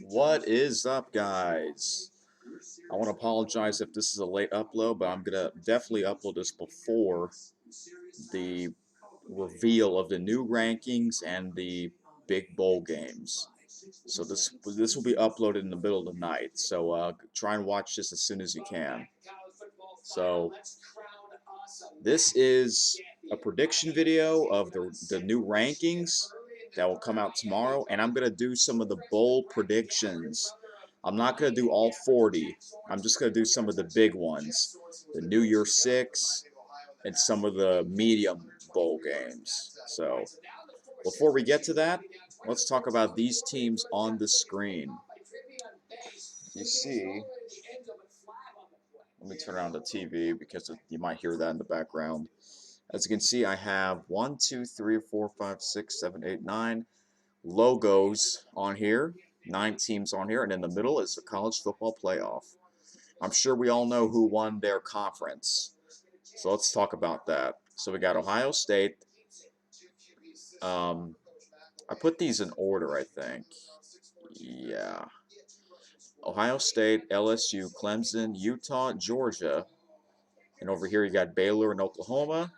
What is up, guys? I want to apologize if this is a late upload, but I'm gonna definitely upload this before the reveal of the new rankings and the big bowl games. So this will be uploaded in the middle of the night. So try and watch this as soon as you can. So this is a prediction video of the new rankings that will come out tomorrow, and I'm gonna do some of the bowl predictions. I'm not gonna do all 40. I'm just gonna do some of the big ones, the New Year Six, and some of the medium bowl games. So before we get to that, let's talk about these teams on the screen. You see, let me turn on the TV because you might hear that in the background. As you can see, I have 1, 2, 3, 4, 5, 6, 7, 8, 9 logos on here, 9 teams on here, and in the middle is the college football playoff. I'm sure we all know who won their conference, so let's talk about that. So we got Ohio State. I put these in order, I think. Yeah. Ohio State, LSU, Clemson, Utah, Georgia, and over here you got Baylor and Oklahoma,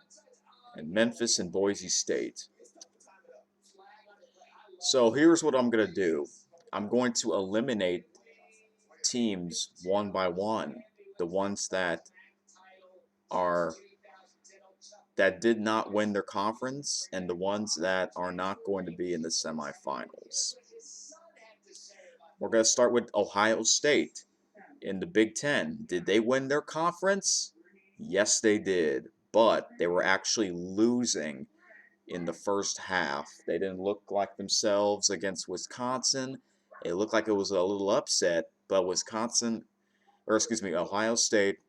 and Memphis and Boise State. So here's what I'm going to do. I'm going to eliminate teams one by one. The ones that did not win their conference and the ones that are not going to be in the semifinals. We're going to start with Ohio State in the Big Ten. Did they win their conference? Yes, they did. But they were actually losing in the first half. They didn't look like themselves against Wisconsin. It looked like it was a little upset, but Ohio State,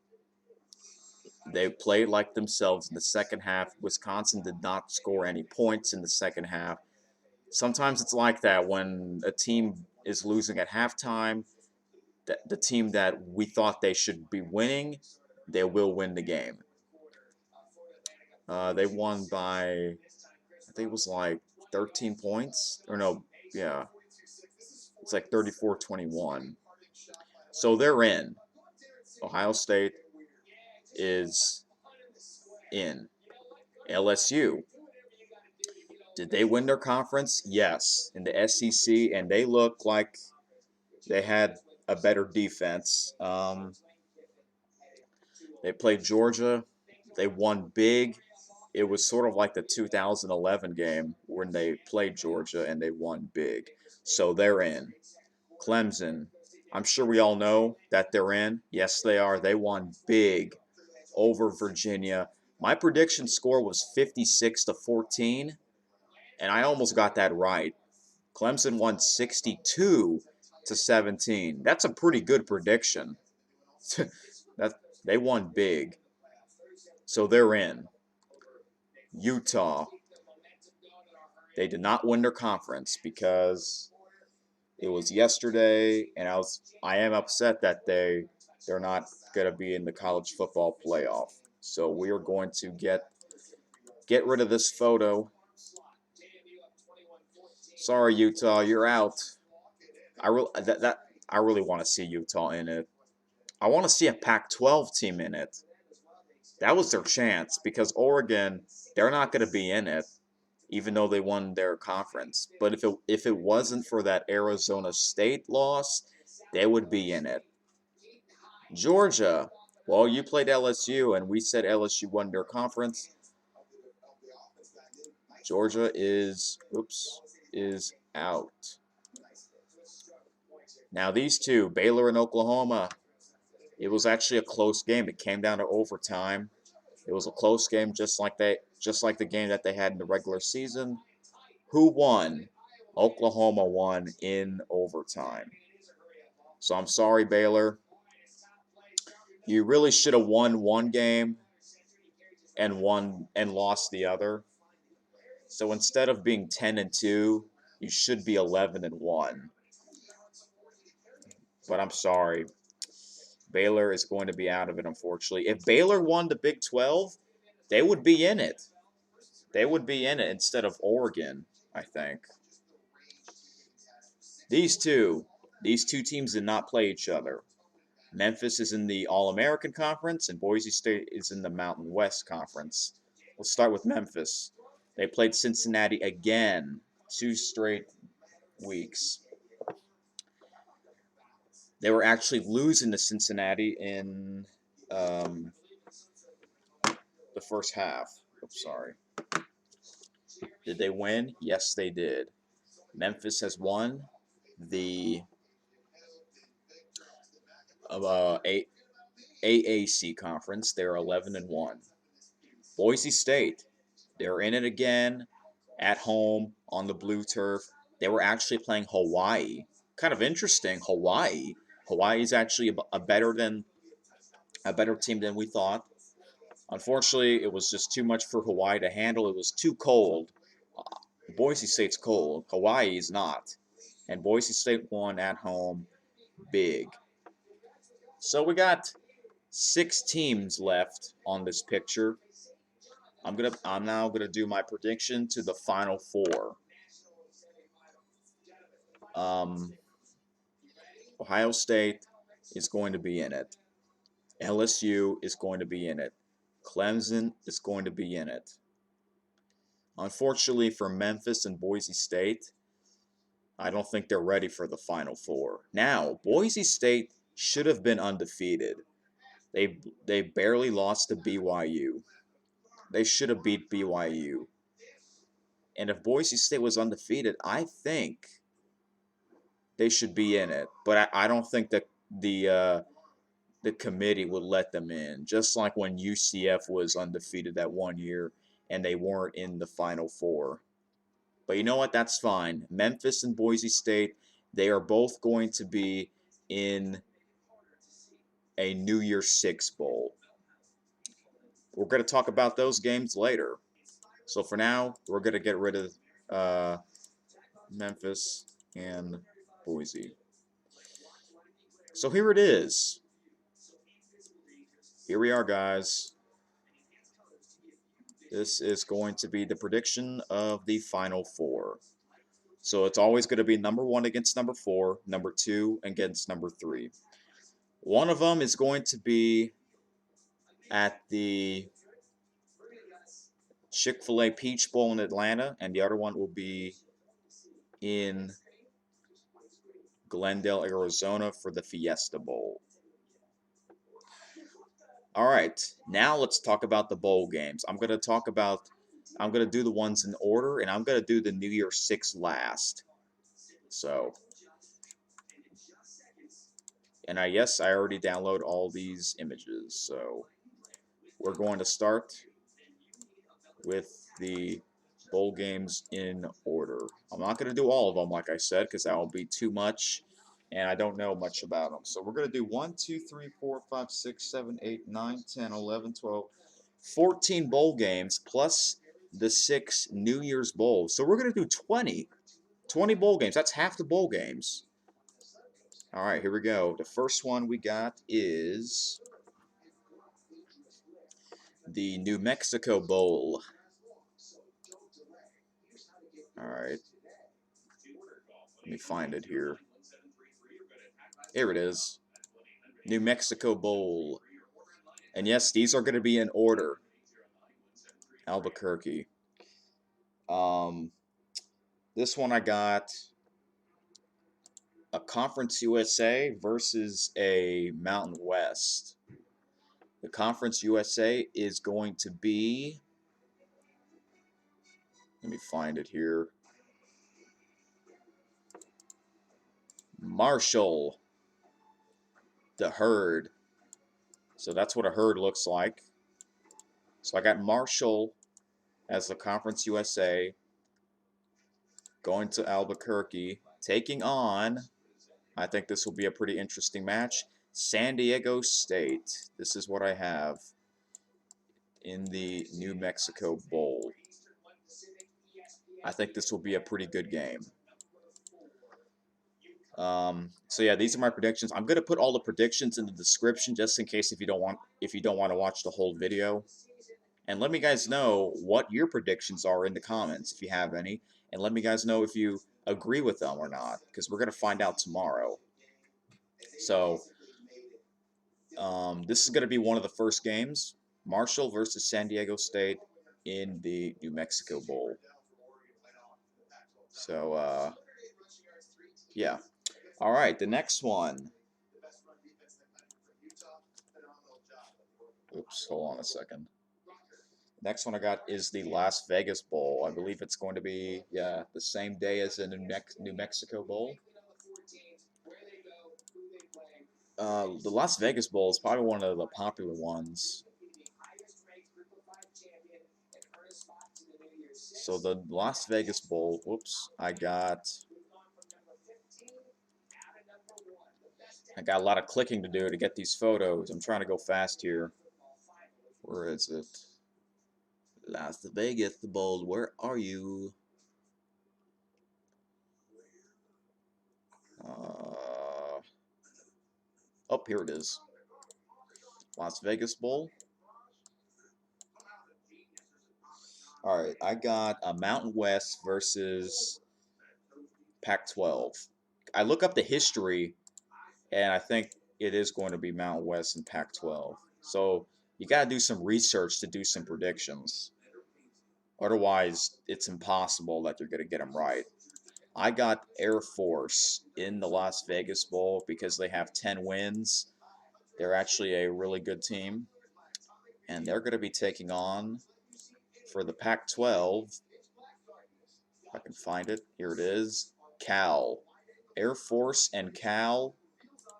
they played like themselves in the second half. Wisconsin did not score any points in the second half. Sometimes it's like that when a team is losing at halftime. The team that we thought they should be winning, they will win the game. They won by, I think it was like 13 points. Or no, yeah. It's like 34-21. So they're in. Ohio State is in. LSU. Did they win their conference? Yes. In the SEC, and they looked like they had a better defense. They played Georgia. They won big. It was sort of like the 2011 game when they played Georgia and they won big. So they're in. Clemson. I'm sure we all know that they're in. Yes, they are. They won big over Virginia. My prediction score was 56-14, and I almost got that right. Clemson won 62-17. That's a pretty good prediction. They won big. So they're in. Utah. They did not win their conference because it was yesterday, and I am upset that they're not going to be in the college football playoff. So we are going to get rid of this photo. Sorry, Utah, you're out. I really want to see Utah in it. I want to see a Pac-12 team in it. That was their chance because Oregon, they're not going to be in it, even though they won their conference. But if it wasn't for that Arizona State loss, they would be in it. Georgia, well, you played LSU, and we said LSU won their conference. Georgia is out. Now these two, Baylor and Oklahoma, it was actually a close game. It came down to overtime. It was a close game, just like the game that they had in the regular season. Who won? Oklahoma won in overtime. So I'm sorry, Baylor. You really should have won one game and lost the other. So instead of being 10-2, you should be 11-1. But I'm sorry. Baylor is going to be out of it, unfortunately. If Baylor won the Big 12, they would be in it. They would be in it instead of Oregon, I think. These two teams did not play each other. Memphis is in the All-American Conference, and Boise State is in the Mountain West Conference. Let's start with Memphis. They played Cincinnati again, 2 straight weeks. They were actually losing to Cincinnati in the first half. Oops, sorry. Did they win? Yes, they did. Memphis has won the AAC conference. They're 11-1. Boise State, they're in it again, at home on the blue turf. They were actually playing Hawaii. Kind of interesting. Hawaii. Hawaii is actually a better team than we thought. Unfortunately, it was just too much for Hawaii to handle. It was too cold. Boise State's cold. Hawaii is not. And Boise State won at home big. So we got 6 teams left on this picture. I'm now gonna do my prediction to the Final Four. Ohio State is going to be in it. LSU is going to be in it. Clemson is going to be in it. Unfortunately for Memphis and Boise State, I don't think they're ready for the Final Four. Now, Boise State should have been undefeated. They barely lost to BYU. They should have beat BYU. And if Boise State was undefeated, I think they should be in it. But I don't think that the committee would let them in. Just like when UCF was undefeated that one year and they weren't in the Final Four. But you know what? That's fine. Memphis and Boise State, they are both going to be in a New Year's Six Bowl. We're going to talk about those games later. So for now, we're going to get rid of Memphis and Boise. So here it is. Here we are, guys. This is going to be the prediction of the Final Four. So it's always going to be number 1 against number 4, number 2 against number 3. One of them is going to be at the Chick-fil-A Peach Bowl in Atlanta, and the other one will be in Glendale, Arizona for the Fiesta Bowl. All right, now let's talk about the bowl games. I'm going to do the ones in order, and I'm going to do the New Year's Six last. So, and yes, I already downloaded all these images. So, we're going to start with the bowl games in order. I'm not going to do all of them, like I said, because that will be too much, and I don't know much about them. So we're going to do 1, 2, 3, 4, 5, 6, 7, 8, 9, 10, 11, 12, 14 bowl games, plus the 6 New Year's Bowls. So we're going to do 20 bowl games. That's half the bowl games. All right, here we go. The first one we got is the New Mexico Bowl. All right. Let me find it here. Here it is. New Mexico Bowl. And yes, these are going to be in order. Albuquerque. This one I got a Conference USA versus a Mountain West. The Conference USA is going to be, let me find it here, Marshall, the Herd. So that's what a herd looks like. So I got Marshall as the Conference USA going to Albuquerque, taking on, I think this will be a pretty interesting match, San Diego State. This is what I have in the New Mexico Bowl. I think this will be a pretty good game. So yeah, these are my predictions. I'm gonna put all the predictions in the description just in case if you don't want to watch the whole video. And let me guys know what your predictions are in the comments if you have any. And let me guys know if you agree with them or not, because we're going to find out tomorrow. So this is going to be one of the first games. Marshall versus San Diego State in the New Mexico Bowl. So, yeah. All right, the next one. Oops, hold on a second. Next one I got is the Las Vegas Bowl. I believe it's going to be, yeah, the same day as the New Mexico Bowl. The Las Vegas Bowl is probably one of the popular ones. So the Las Vegas Bowl, whoops, I got a lot of clicking to do to get these photos. I'm trying to go fast here. Where is it? Las Vegas Bowl, where are you? Oh, here it is. Las Vegas Bowl. All right, I got a Mountain West versus Pac-12. I look up the history, and I think it is going to be Mountain West and Pac-12. So you got to do some research to do some predictions. Otherwise, it's impossible that you're going to get them right. I got Air Force in the Las Vegas Bowl because they have 10 wins. They're actually a really good team. And they're going to be taking on, for the Pac-12, if I can find it, here it is, Cal. Air Force and Cal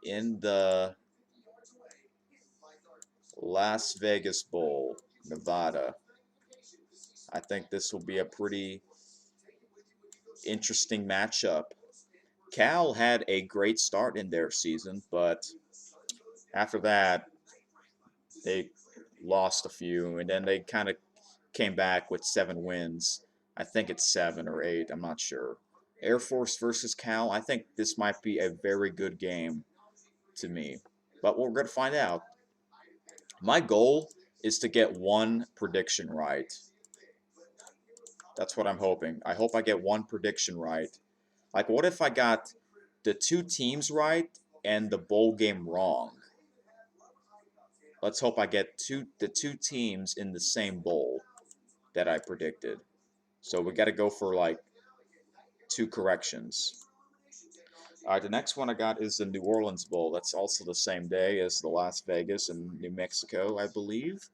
in the Las Vegas Bowl, Nevada. I think this will be a pretty interesting matchup. Cal had a great start in their season, but after that, they lost a few, and then they kind of came back with 7 wins. I think it's 7 or 8. I'm not sure. Air Force versus Cal. I think this might be a very good game to me, but we're going to find out. My goal is to get one prediction right. That's what I'm hoping. I hope I get one prediction right. Like, what if I got the 2 teams right and the bowl game wrong? Let's hope I get the two teams in the same bowl that I predicted. So we got to go for like 2 corrections. All right, the next one I got is the New Orleans Bowl. That's also the same day as the Las Vegas and New Mexico, I believe.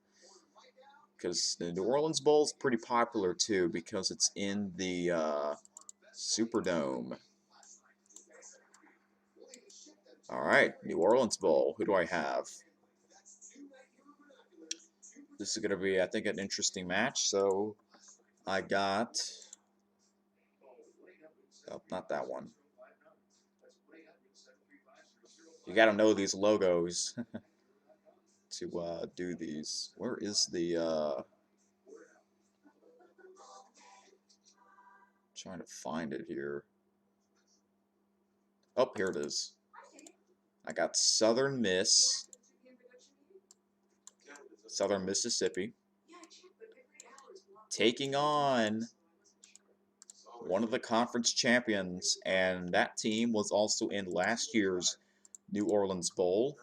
Because the New Orleans Bowl is pretty popular too because it's in the Superdome. All right, New Orleans Bowl. Who do I have? This is going to be, I think, an interesting match. So I got... Oh, not that one. You got to know these logos to do these. Where is the... Trying to find it here. Oh, here it is. I got Southern Mississippi, taking on one of the conference champions, and that team was also in last year's New Orleans Bowl,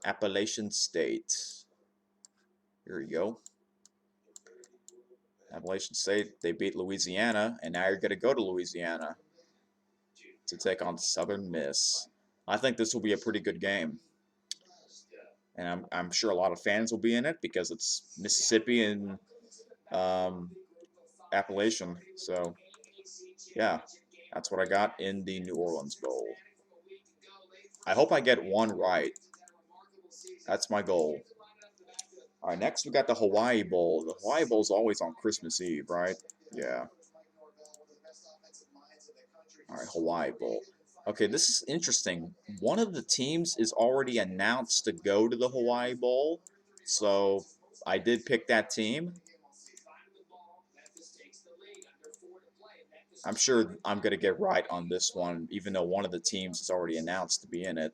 Appalachian State. Here you go. Appalachian State, they beat Louisiana, and now you're going to go to Louisiana to take on Southern Miss. I think this will be a pretty good game. And I'm sure a lot of fans will be in it because it's Mississippi and Appalachian. So, yeah, that's what I got in the New Orleans Bowl. I hope I get one right. That's my goal. All right, next we got the Hawaii Bowl. The Hawaii Bowl is always on Christmas Eve, right? Yeah. All right, Hawaii Bowl. Okay, this is interesting. One of the teams is already announced to go to the Hawaii Bowl, so I did pick that team. I'm sure I'm going to get right on this one, even though one of the teams is already announced to be in it.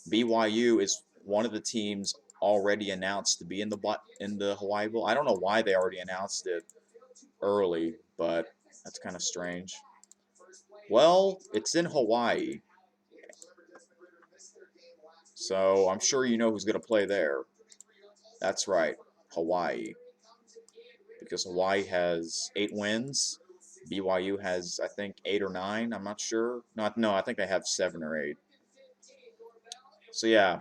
BYU is one of the teams already announced to be in the Hawaii Bowl. I don't know why they already announced it early, but that's kind of strange. Well, it's in Hawaii, so I'm sure you know who's going to play there. That's right, Hawaii. Because Hawaii has 8 wins. BYU has, I think, 8 or 9. I'm not sure. No, I think they have 7 or 8. So yeah,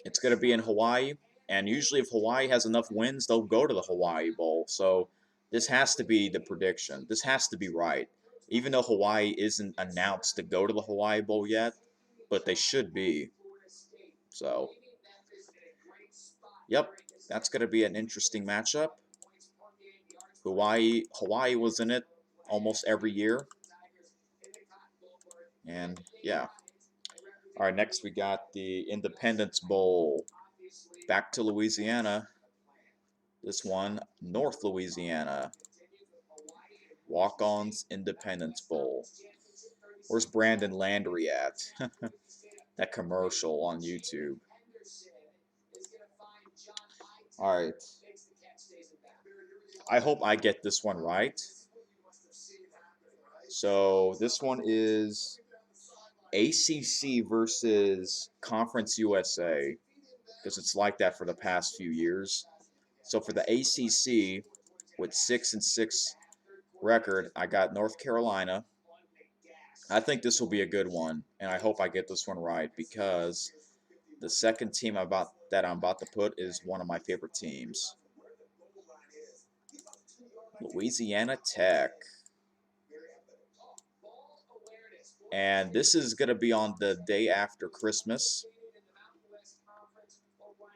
it's going to be in Hawaii. And usually, if Hawaii has enough wins, they'll go to the Hawaii Bowl. So this has to be the prediction. This has to be right. Even though Hawaii isn't announced to go to the Hawaii Bowl yet, but they should be. So, yep, that's going to be an interesting matchup. Hawaii was in it almost every year. And yeah. All right, next we got the Independence Bowl. Back to Louisiana. This one, North Louisiana. Walk-Ons Independence Bowl. Where's Brandon Landry at? That commercial on YouTube. All right. I hope I get this one right. So this one is ACC versus Conference USA, because it's like that for the past few years. So for the ACC, with 6-6 record, I got North Carolina. I think this will be a good one, and I hope I get this one right, because the second team that I'm about to put is one of my favorite teams. Louisiana Tech. And this is going to be on the day after Christmas.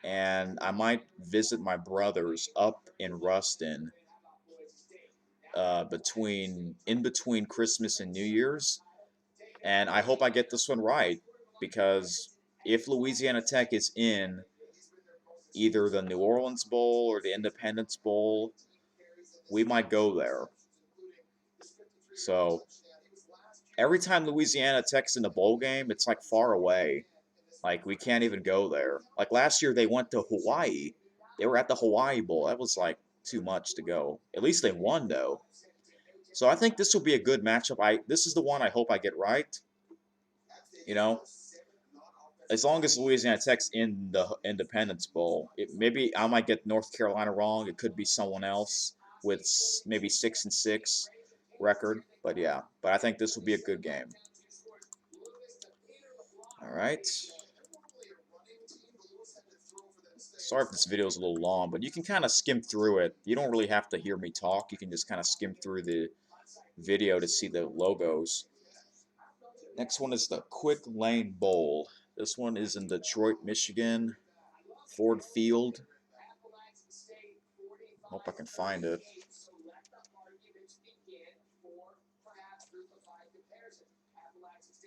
And I might visit my brothers up in Ruston in between Christmas and New Year's. And I hope I get this one right, because if Louisiana Tech is in either the New Orleans Bowl or the Independence Bowl, we might go there. So every time Louisiana Tech's in the bowl game, it's like far away. Like, we can't even go there. Like, last year they went to Hawaii. They were at the Hawaii Bowl. That was like too much to go. At least they won, though. So I think this will be a good matchup. This is the one I hope I get right. You know, as long as Louisiana Tech's in the Independence Bowl, maybe I might get North Carolina wrong. It could be someone else with maybe 6-6 record. But yeah, I think this will be a good game. All right. Sorry if this video is a little long, but you can kind of skim through it. You don't really have to hear me talk. You can just kind of skim through the video to see the logos. Next one is the Quick Lane Bowl. This one is in Detroit, Michigan, Ford Field. Hope I can find it.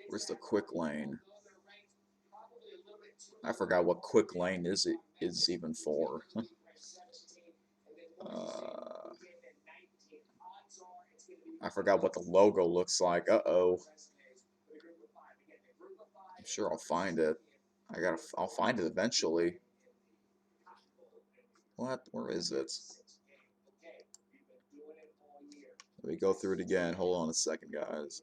Where's the Quick Lane? I forgot what Quick Lane is even for. I forgot what the logo looks like. Uh-oh. I'm sure I'll find it. I'll find it eventually. What? Where is it? Let me go through it again. Hold on a second, guys.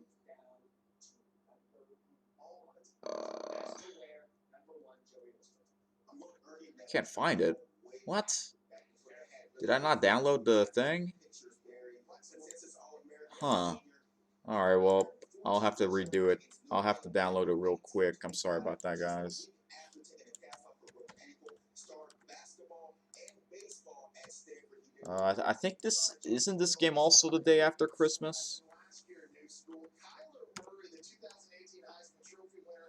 Can't find it. What? Did I not download the thing? Huh. Alright, well, I'll have to redo it. I'll have to download it real quick. I'm sorry about that, guys. I think isn't this game also the day after Christmas?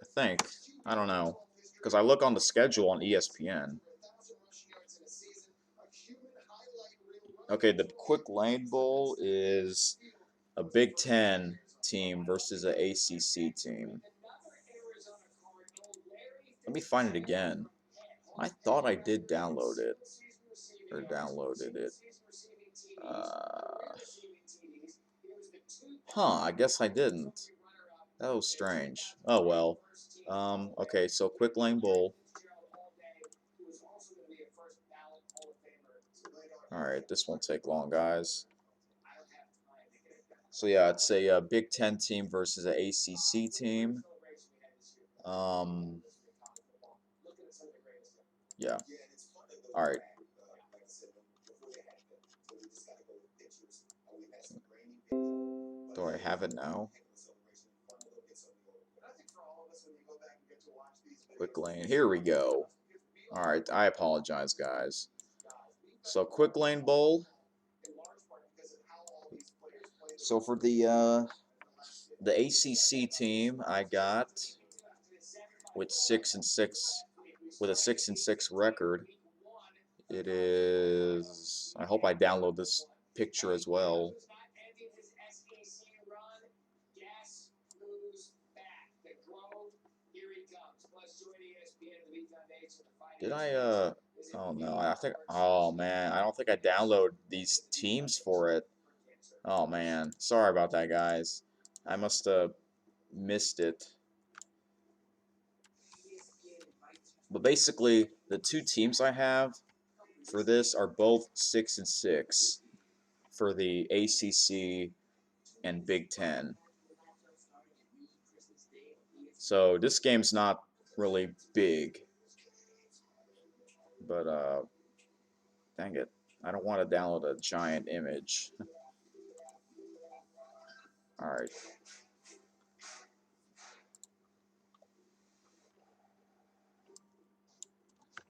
I think. I don't know. Because I look on the schedule on ESPN. Okay, the Quick Lane Bowl is a Big Ten team versus an ACC team. Let me find it again. I thought I did download it. Or downloaded it. I guess I didn't. That was strange. Oh well. Okay, so Quick Lane Bowl. Alright, this won't take long, guys. So yeah, it's a, Big Ten team versus an ACC team. Yeah. All right. Do I have it now? Quick lane. Here we go. All right. I apologize, guys. So quick lane bowl. So for the ACC team, I got with 6-6 with a 6-6 record. It is. I hope I download this picture as well. Did I oh no, I think oh man, I don't think I downloaded these teams for it. Oh man, sorry about that, guys. I must have missed it. But basically, the two teams I have for this are both 6-6 for the ACC and Big Ten. So this game's not really big, but dang it, I don't want to download a giant image. All right.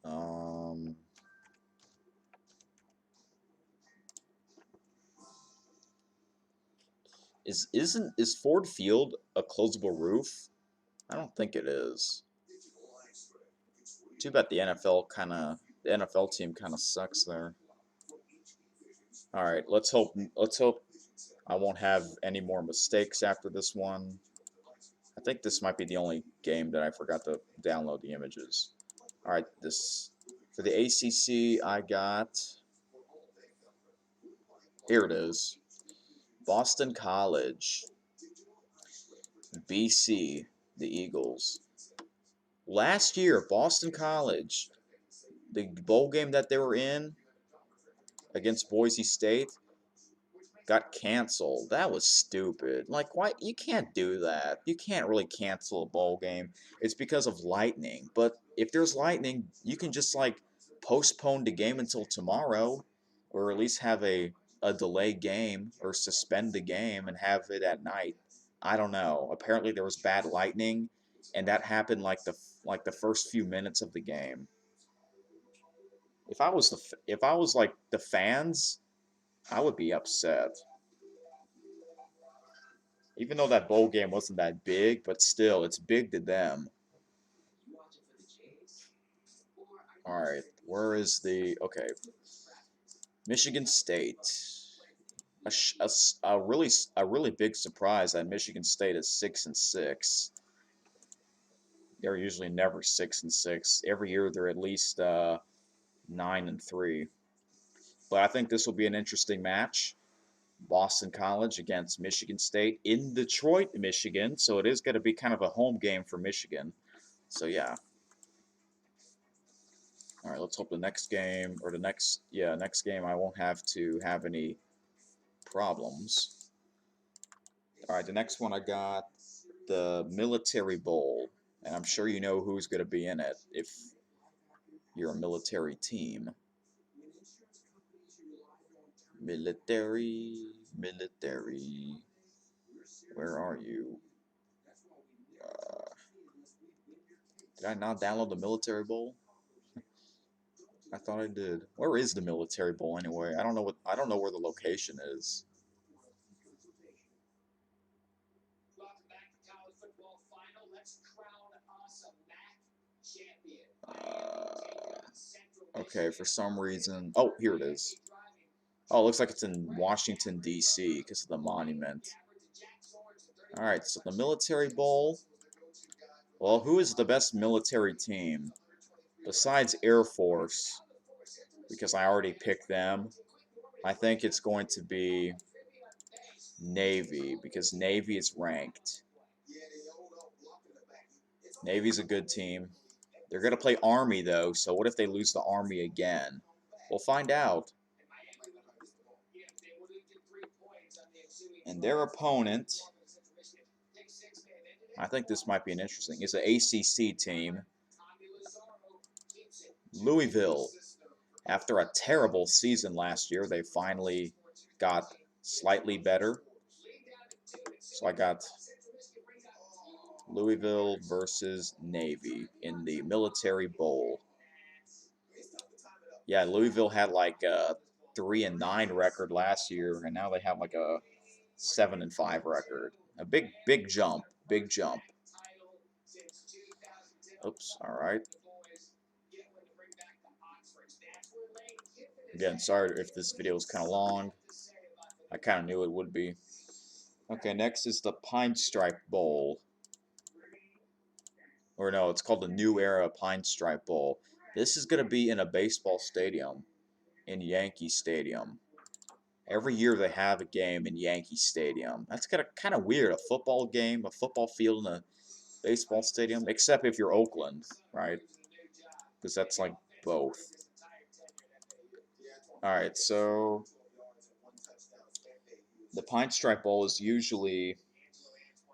Um. Is Ford Field a closable roof? I don't think it is. Too bad the NFL team kind of sucks there. All right, let's hope I won't have any more mistakes after this one. I think this might be the only game that I forgot to download the images. All right, this for the ACC I got. Here it is. Boston College, BC, the Eagles. Last year, Boston College, the bowl game that they were in against Boise State got canceled. That was stupid. Like, why? You can't do that. You can't really cancel a bowl game. It's because of lightning. But if there's lightning, you can just, like, postpone the game until tomorrow, or at least have a delayed game, or suspend the game and have it at night. I don't know. Apparently there was bad lightning, and that happened like the first few minutes of the game. If I was like the fans, I would be upset. Even though that bowl game wasn't that big, but still, it's big to them. All right, where is the okay? Michigan State. A really big surprise that Michigan State is 6-6. They're usually never 6-6. Every year they're at least 9-3. But I think this will be an interesting match. Boston College against Michigan State in Detroit, Michigan. So it is going to be kind of a home game for Michigan. So yeah. All right, let's hope the next game or next game I won't have to have any problems. All right, the next one I got the Military Bowl, and I'm sure you know who's going to be in it if you're a military team. Military, military. Where are you? Did I not download the Military Bowl? I thought I did. Where is the Military Bowl anyway? I don't know where the location is. Okay, for some reason. Oh, here it is. Oh, it looks like it's in Washington, D.C. because of the monument. All right, so the Military Bowl. Well, who is the best military team? Besides Air Force, because I already picked them, I think it's going to be Navy, because Navy is ranked. Navy's a good team. They're going to play Army, though, so what if they lose the Army again? We'll find out. And their opponent, I think this might be an interesting, is an ACC team. Louisville. After a terrible season last year, they finally got slightly better. So I got Louisville versus Navy in the Military Bowl. Yeah, Louisville had like a 3-9 record last year, and now they have like a 7-5 record. A big jump, big jump. Oops, all right. Again, sorry if this video is kind of long. I kind of knew it would be. Okay, next is the Pinstripe Bowl. Or no, it's called the New Era Pinstripe Bowl. This is going to be in a baseball stadium, in Yankee Stadium. Every year they have a game in Yankee Stadium. That's kind of weird, a football game, a football field in a baseball stadium, except if you're Oakland, right? Because that's like both. Alright, so the Pinstripe Bowl is usually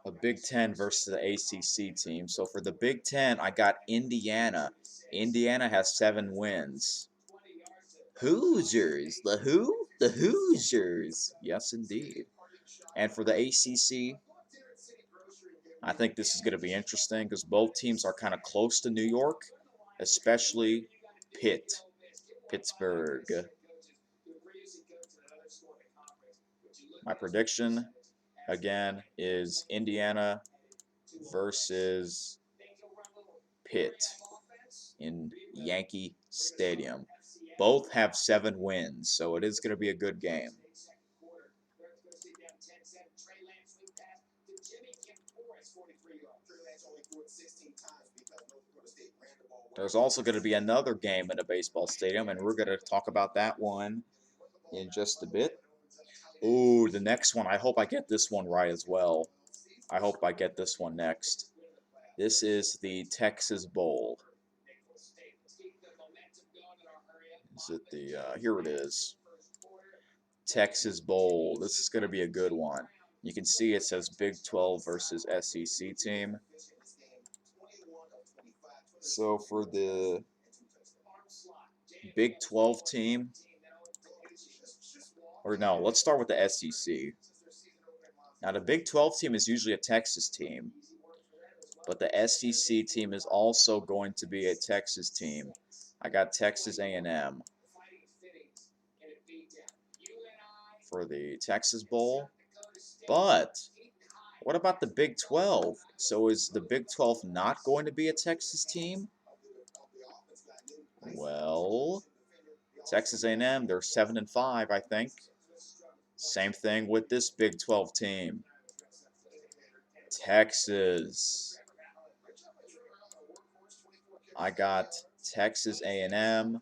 a Big Ten versus the ACC team. So for the Big Ten, I got Indiana. Indiana has 7 wins. Hoosiers. The who? The Hoosiers. Yes, indeed. And for the ACC, I think this is going to be interesting because both teams are kind of close to New York, especially Pittsburgh. My prediction, again, is Indiana versus Pitt in Yankee Stadium. Both have 7 wins, so it is going to be a good game. There's also going to be another game in a baseball stadium, and we're going to talk about that one in just a bit. Ooh, the next one. I hope I get this one right as well. I hope I get this one next. This is the Texas Bowl. Is it the, here it is. Texas Bowl. This is going to be a good one. You can see it says Big 12 versus SEC team. So for the Big 12 team, or no, let's start with the SEC. Now the Big 12 team is usually a Texas team, but the SEC team is also going to be a Texas team. I got Texas A&M for the Texas Bowl. But what about the Big 12? So is the Big 12 not going to be a Texas team? Well, Texas A&M, they're 7-5, I think. Same thing with this Big 12 team. Texas. I got Texas A&M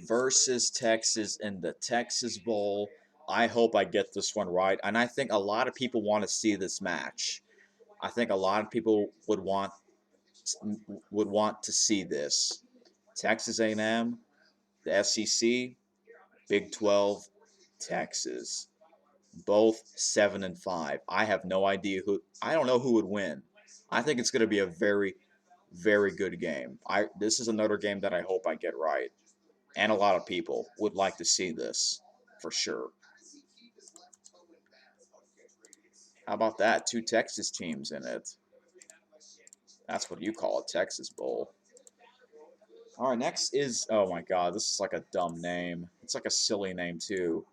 versus Texas in the Texas Bowl. I hope I get this one right, and I think a lot of people want to see this match. I think a lot of people would want to see this. Texas A&M, the SEC, Big 12, Texas. Both 7-5. I have no idea who. I don't know who would win. I think it's going to be a very, very good game. This is another game that I hope I get right, and a lot of people would like to see this for sure. How about that? 2 Texas teams in it. That's what you call a Texas Bowl. All right, next is, oh my God, this is like a dumb name. It's like a silly name too.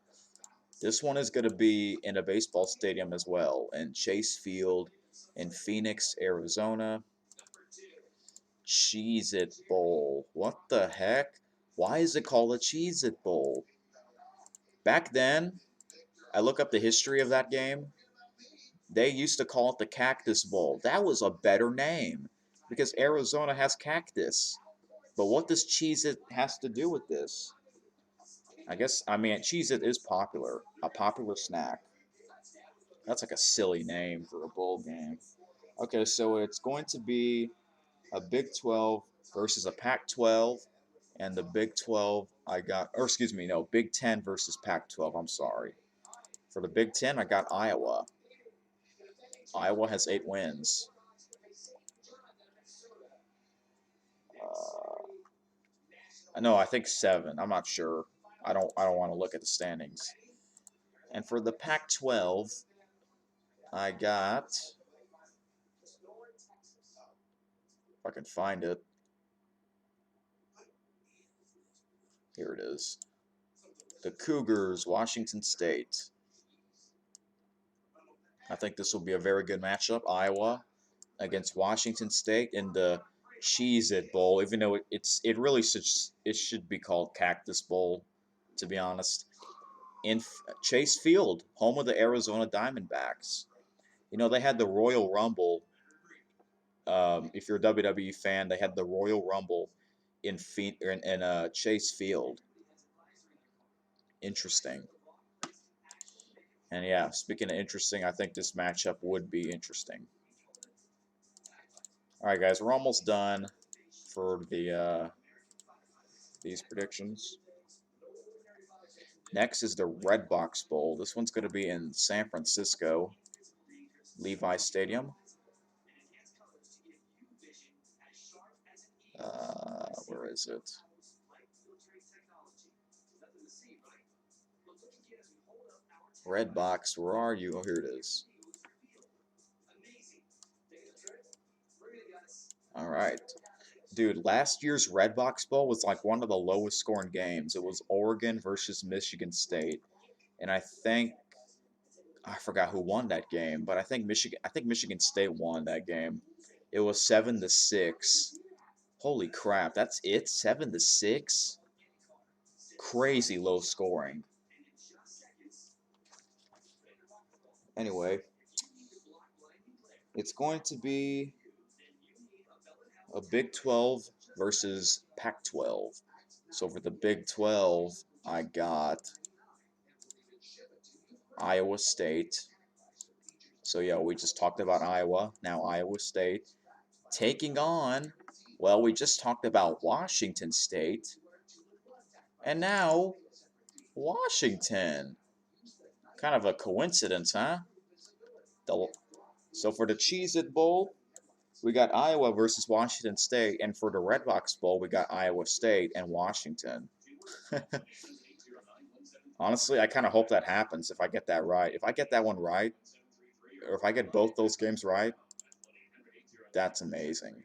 This one is going to be in a baseball stadium as well, in Chase Field in Phoenix, Arizona. Cheez-It Bowl. What the heck? Why is it called a Cheez-It Bowl? Back then, I look up the history of that game. They used to call it the Cactus Bowl. That was a better name because Arizona has cactus. But what does Cheez-It has to do with this? I mean, Cheez-It is popular. A popular snack. That's like a silly name for a bowl game. Okay, so it's going to be a Big 12 versus a Pac-12. And the Big 12 I got, or excuse me, no, Big 10 versus Pac-12. I'm sorry. For the Big Ten, I got Iowa. Iowa has 8 wins. No, I think 7. I'm not sure. I don't want to look at the standings. And for the Pac-12, I got, if I can find it. Here it is. The Cougars, Washington State. I think this will be a very good matchup. Iowa against Washington State in the Cheez-It Bowl, even though it really should be called Cactus Bowl, to be honest. In Chase Field, home of the Arizona Diamondbacks. You know, they had the Royal Rumble. If you're a WWE fan, they had the Royal Rumble in Chase Field. Interesting. And yeah, speaking of interesting, I think this matchup would be interesting. All right, guys, we're almost done for these predictions. Next is the Red Box Bowl. This one's going to be in San Francisco, Levi Stadium. Where is it? Red Box, where are you? Oh, here it is. All right. Dude, last year's Red Box Bowl was like one of the lowest scoring games. It was Oregon versus Michigan State. And I forgot who won that game, but I think Michigan State won that game. It was 7-6. Holy crap, that's it? 7-6? Crazy low scoring. Anyway, it's going to be a Big 12 versus Pac-12. So for the Big 12, I got Iowa State. So yeah, we just talked about Iowa. Now Iowa State taking on, well, we just talked about Washington State. And now Washington. Kind of a coincidence, huh? So for the Cheez-It Bowl, we got Iowa versus Washington State, and for the Red Box Bowl, we got Iowa State and Washington. Honestly, I kind of hope that happens if I get that right. If I get that one right, or if I get both those games right, that's amazing.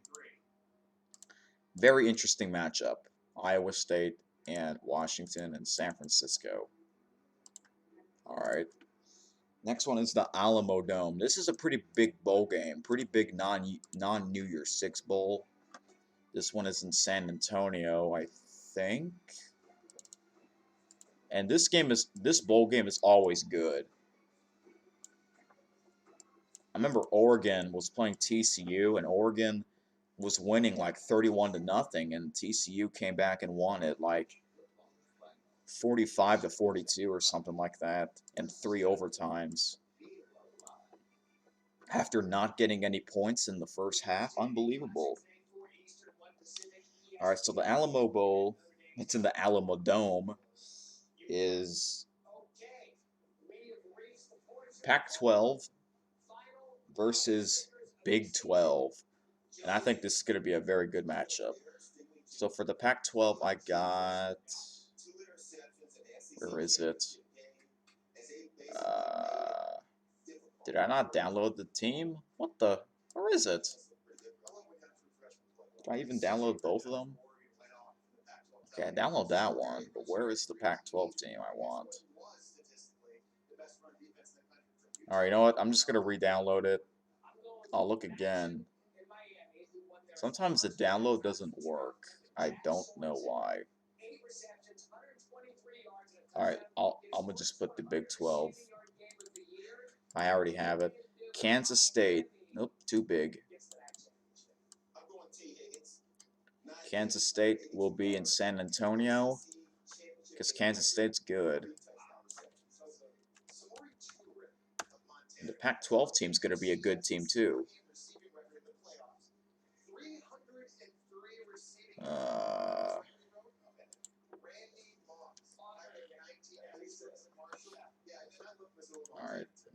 Very interesting matchup. Iowa State and Washington and San Francisco. All right. Next one is the Alamo Dome. This is a pretty big bowl game. Pretty big non-New Year's Six bowl. This one is in San Antonio, I think. And this bowl game is always good. I remember Oregon was playing TCU, and Oregon was winning like 31-0, and TCU came back and won it like 45-42 or something like that in 3 overtimes. After not getting any points in the first half, unbelievable. All right, so the Alamo Bowl, it's in the Alamo Dome, is Pac-12 versus Big 12. And I think this is going to be a very good matchup. So for the Pac-12, I got, where is it? Did I not download the team? Where is it? Did I even download both of them? Okay, I download that one, but where is the Pac-12 team I want? All right, you know what? I'm just going to re-download it. I'll look again. Sometimes the download doesn't work. I don't know why. All right, I'm going to just put the Big 12. I already have it. Kansas State. Nope, too big. Kansas State will be in San Antonio because Kansas State's good. And the Pac-12 team's going to be a good team too.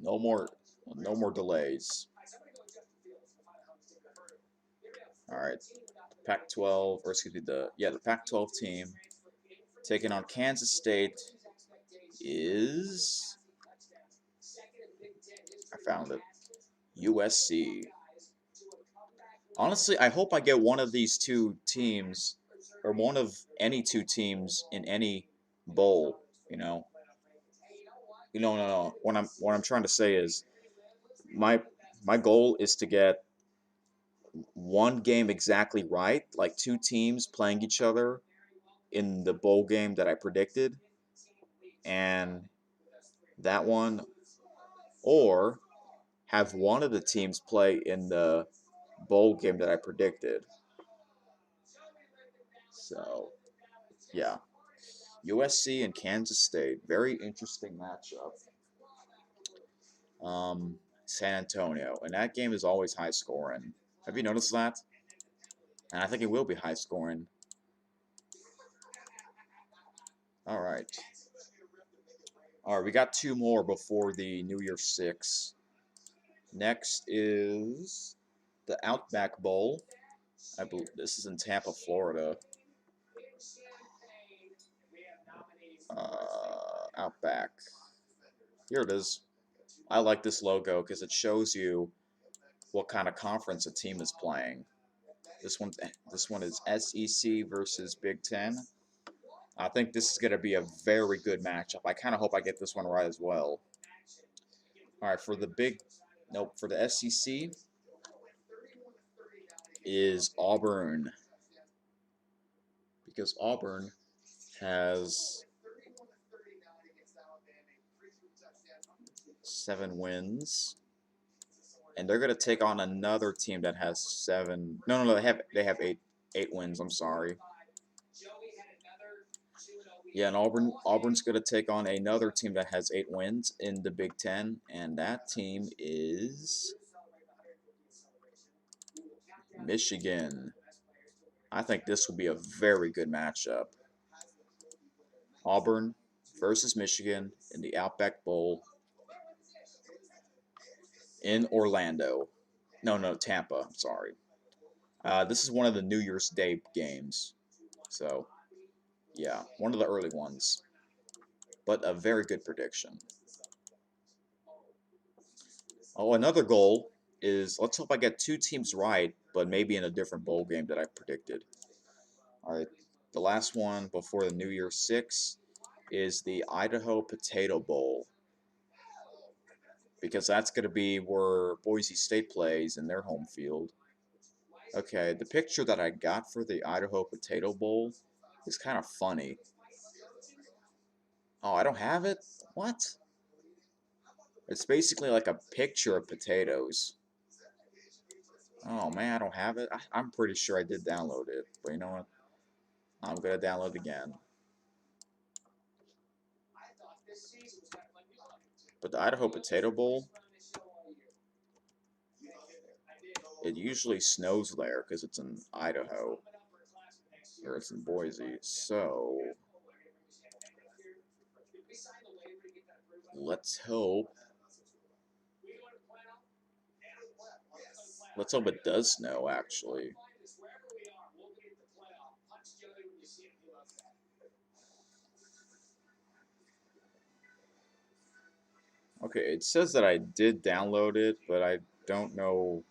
No more, no more delays. All right, Pac-12, or excuse me, the Pac-12 team taking on Kansas State is, I found it, USC. Honestly, I hope I get one of these two teams, or one of any two teams in any bowl. You know, no. What I'm trying to say is my my goal is to get one game exactly right, like two teams playing each other in the bowl game that I predicted, and that one, or have one of the teams play in the bowl game that I predicted. So, yeah. USC and Kansas State, very interesting matchup. San Antonio, and that game is always high scoring. Have you noticed that? And I think it will be high scoring. All right. All right, we got two more before the New Year's Six. Next is the Outback Bowl. I believe this is in Tampa, Florida. Outback. Here it is. I like this logo because it shows you what kind of conference a team is playing. This one is SEC versus Big Ten. I think this is going to be a very good matchup. I kind of hope I get this one right as well. All right, for the SEC is Auburn, because Auburn has 7 wins, and they're gonna take on another team that has 7. No, they have 8 wins. I'm sorry. Yeah, and Auburn's gonna take on another team that has 8 wins in the Big Ten, and that team is Michigan. I think this will be a very good matchup. Auburn versus Michigan in the Outback Bowl in Orlando. No, Tampa. I'm sorry. This is one of the New Year's Day games. So, yeah, one of the early ones. But a very good prediction. Oh, another goal is, let's hope I get 2 teams right, but maybe in a different bowl game that I predicted. All right, the last one before the New Year's Six is the Idaho Potato Bowl, because that's going to be where Boise State plays in their home field. Okay, the picture that I got for the Idaho Potato Bowl is kind of funny. Oh, I don't have it? What? It's basically like a picture of potatoes. Oh man, I don't have it. I'm pretty sure I did download it, but you know what? I'm gonna download it again. But the Idaho Potato Bowl, it usually snows there because it's in Idaho, or it's in Boise. So let's hope. Let's hope it does snow, actually. Okay, it says that I did download it, but I don't know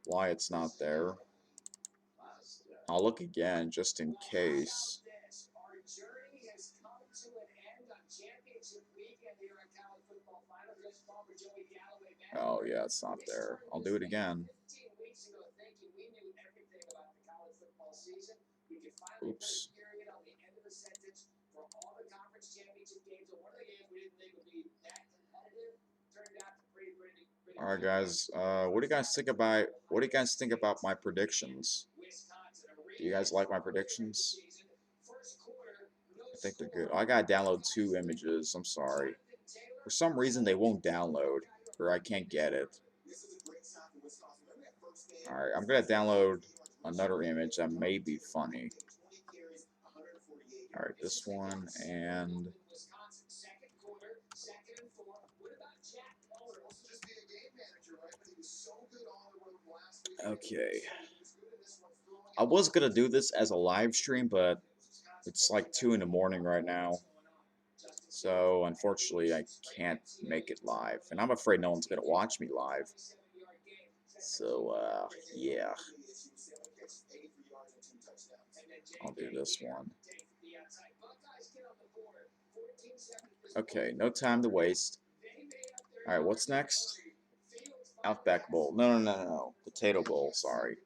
why it's not there. I'll look again just in case. Oh yeah, it's not there. I'll do it again. Oops. All right, guys. What do you guys think about my predictions? Do you guys like my predictions? I think they're good. I gotta download 2 images. I'm sorry. For some reason, they won't download, or I can't get it. All right, I'm gonna download another image that may be funny. All right, this one, and Okay. I was gonna do this as a live stream, but it's like 2 in the morning right now. So unfortunately I can't make it live. And I'm afraid no one's gonna watch me live. So yeah. I'll do this one. Okay, no time to waste. Alright, what's next? Outback Bowl. No. Potato Bowl, sorry.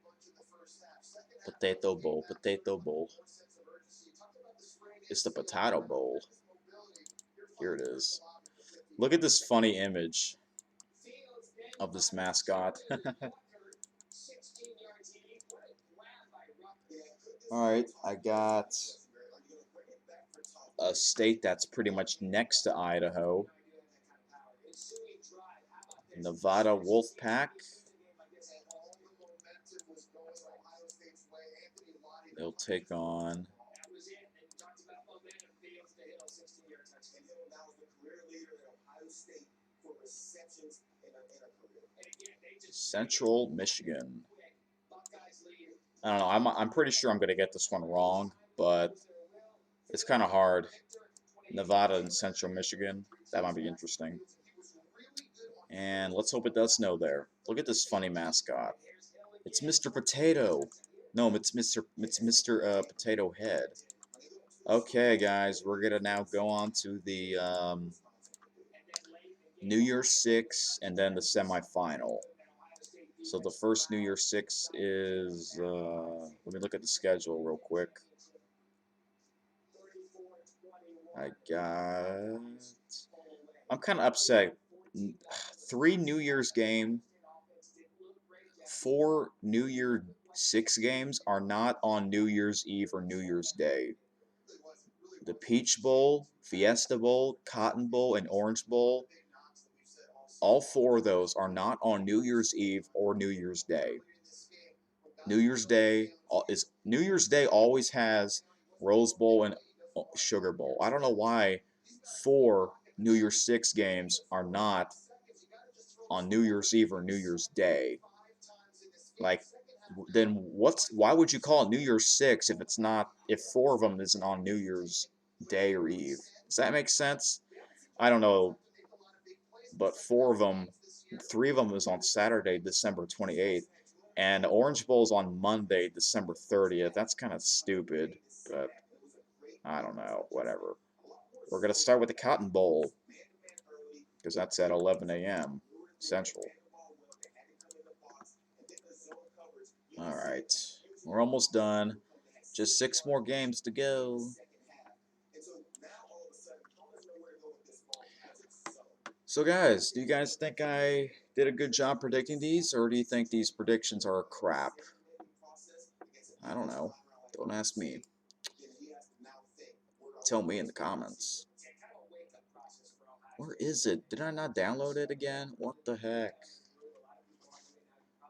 Potato Bowl, Potato Bowl. It's the Potato Bowl. Here it is. Look at this funny image of this mascot. Alright, I got a state that's pretty much next to Idaho. Nevada Wolfpack. They'll take on Central Michigan. I don't know. I'm pretty sure I'm gonna get this one wrong, but it's kind of hard. Nevada and Central Michigan. That might be interesting. And let's hope it does snow there. Look at this funny mascot. It's Mr. Potato. No, it's Mr. Potato Head. Okay, guys, we're gonna now go on to the New Year's 6 and then the semifinal. So the first New Year's 6 is, let me look at the schedule real quick. I'm kind of upset. 3 New Year's game, 4 New Year 6 games are not on New Year's Eve or New Year's Day. The Peach Bowl, Fiesta Bowl, Cotton Bowl, and Orange Bowl, all 4 of those are not on New Year's Eve or New Year's Day. New Year's Day always has Rose Bowl and Sugar Bowl. I don't know why 4 New Year's 6 games are not on New Year's Eve or New Year's Day. Like, then why would you call it New Year's 6 if 4 of them isn't on New Year's Day or Eve? Does that make sense? I don't know, but 4 of them, 3 of them is on Saturday, December 28th, and Orange Bowl is on Monday, December 30th. That's kind of stupid, but I don't know, whatever. We're going to start with the Cotton Bowl, because that's at 11 a.m. Central. Alright, we're almost done. Just 6 more games to go. So guys, do you guys think I did a good job predicting these, or do you think these predictions are crap? I don't know. Don't ask me. Tell me in the comments. Where is it? Did I not download it again? What the heck?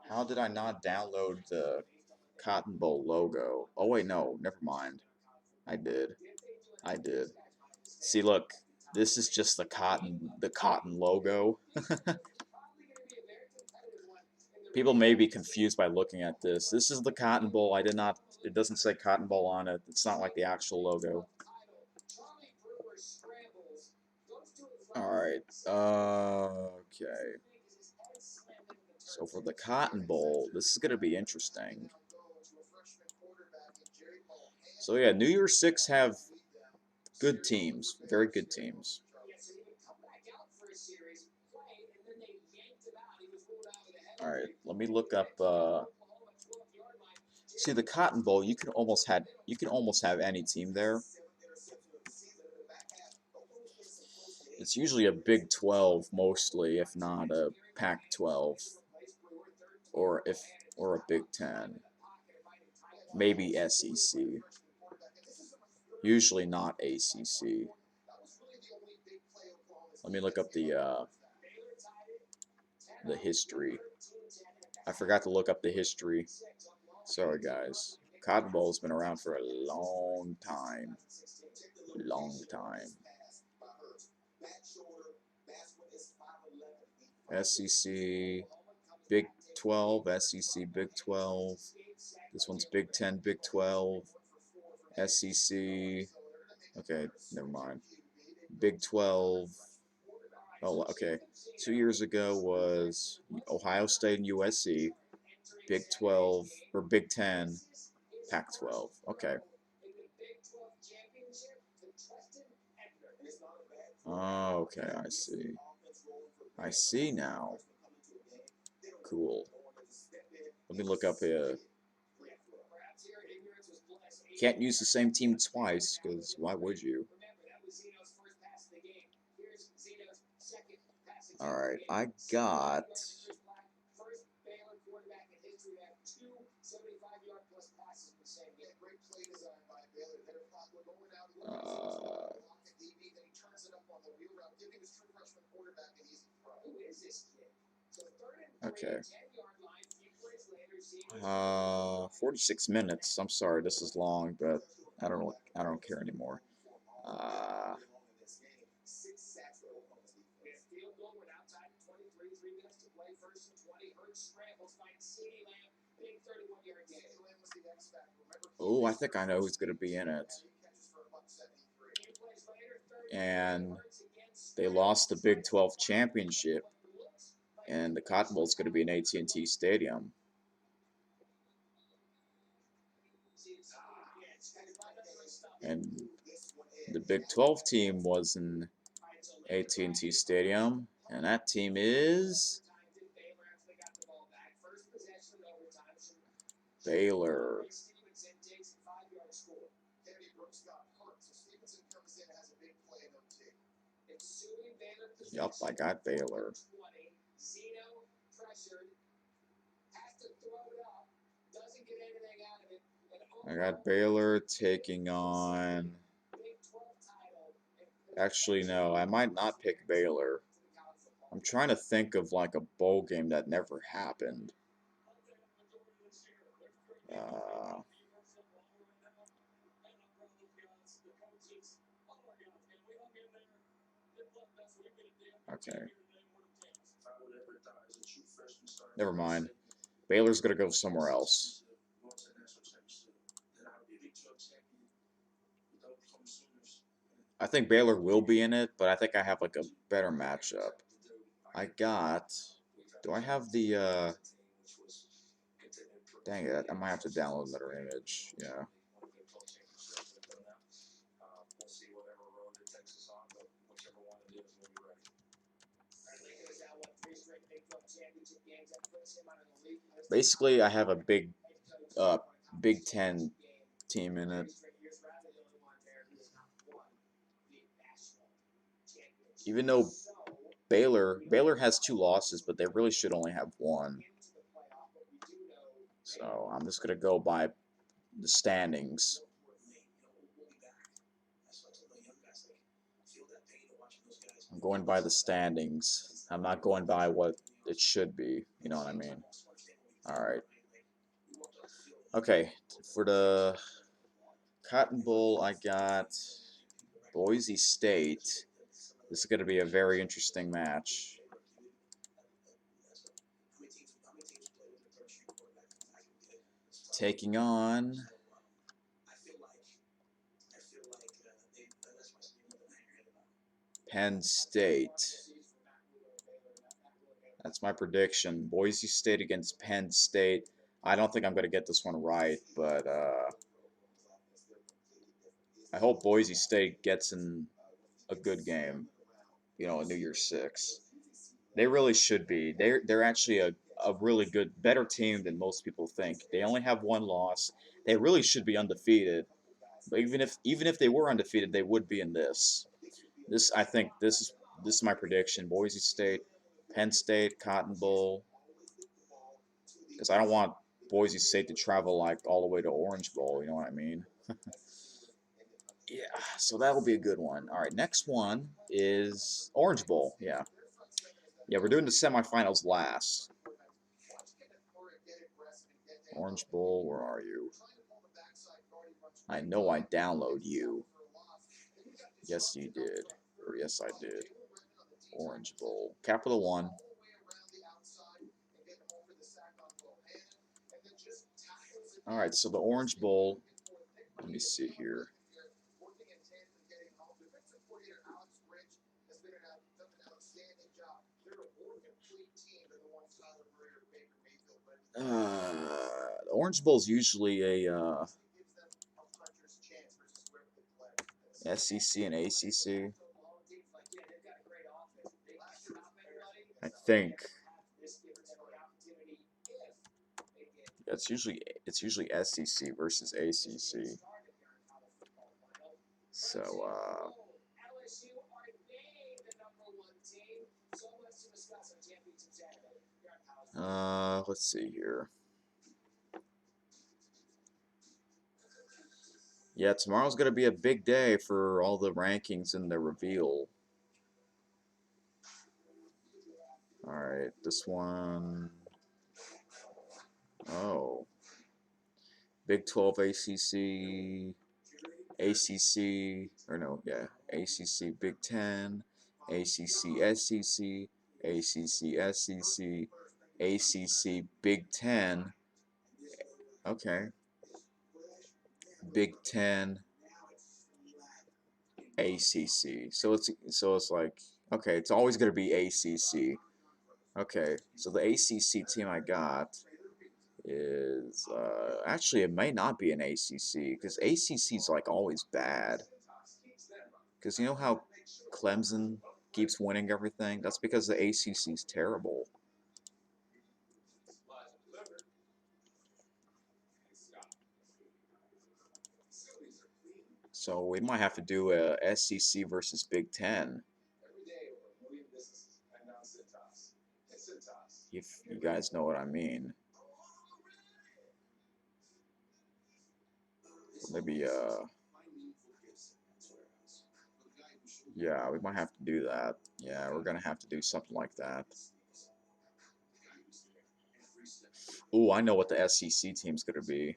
How did I not download the Cotton Bowl logo? Oh wait, no, never mind. I did. See, look, this is just the cotton logo. People may be confused by looking at this. This is the Cotton Bowl. It doesn't say Cotton Bowl on it. It's not like the actual logo. Alright, okay. So for the Cotton Bowl, this is going to be interesting. So yeah, New Year's 6 have good teams, very good teams. Alright, let me look up, see the Cotton Bowl, you can almost have any team there. It's usually a Big 12 mostly, if not a Pac-12 or a Big 10. Maybe SEC. Usually not ACC. Let me look up the history. I forgot to look up the history. Sorry guys. Cotton Bowl's been around for a long time. SEC, 12, SEC, Big 12. This one's Big 10, Big 12, SEC. Okay, never mind. Big 12. Oh, okay. 2 years ago was Ohio State and USC. Big 12 or Big 10, Pac 12. Okay. Oh, okay, I see. I see now. Cool. Let me look up here. Can't use the same team twice, because why would you? Alright, I got... okay. 46 minutes. I'm sorry, this is long, but I don't care anymore. Uh, oh, I think I know who's going to be in it. And they lost the Big 12 championship, and the Cotton Bowl is going to be in AT&T Stadium. And the Big 12 team was in AT&T Stadium, and that team is Baylor. Yup, I got Baylor. I got Baylor taking on... Actually, no, I might not pick Baylor. I'm trying to think of like a bowl game that never happened. Okay. Never mind. Baylor's gonna go somewhere else. I think Baylor will be in it, but I think I have like a better matchup. I got... Do I have the... Dang it, I might have to download another image. Yeah. Basically, I have a Big 10 team in it. Even though Baylor has 2 losses, but they really should only have 1. So I'm just gonna go by the standings. I'm going by the standings. I'm not going by what it should be. You know what I mean? Alright. Okay, for the Cotton Bowl, I got Boise State. This is going to be a very interesting match. Taking on Penn State. That's my prediction. Boise State against Penn State. I don't think I'm going to get this one right, but I hope Boise State gets in a good game. You know, a New Year's 6. They really should be. They're actually a really good, better team than most people think. They only have 1 loss. They really should be undefeated. But even if they were undefeated, they would be in this. I think this is my prediction. Boise State, Penn State, Cotton Bowl. Because I don't want Boise State to travel like all the way to Orange Bowl. You know what I mean? Yeah. So that will be a good one. All right. Next one is Orange Bowl. Yeah. Yeah. We're doing the semifinals last. Orange Bowl. Where are you? I know I download you. Yes, you did. Or yes, I did. Orange Bowl. Capital One. All right, so the Orange Bowl. Let me see here. The Orange Bowl is usually a SEC and ACC. I think it's usually SEC versus ACC. So let's see here. Yeah, tomorrow's gonna be a big day for all the rankings and the reveal. All right, this one. Oh, Big 12 ACC, ACC, or no, yeah, ACC Big 10, ACC SEC, ACC SEC, ACC Big 10. Okay, Big 10 ACC. So it's like, okay, it's always going to be ACC. Okay, so the ACC team I got is actually it may not be an ACC because ACC is like always bad. Because you know how Clemson keeps winning everything? That's because the ACC is terrible. So we might have to do a SEC versus Big Ten. If you guys know what I mean. Maybe yeah, we might have to do that. Yeah, we're gonna have to do something like that. Ooh, I know what the SEC team's gonna be.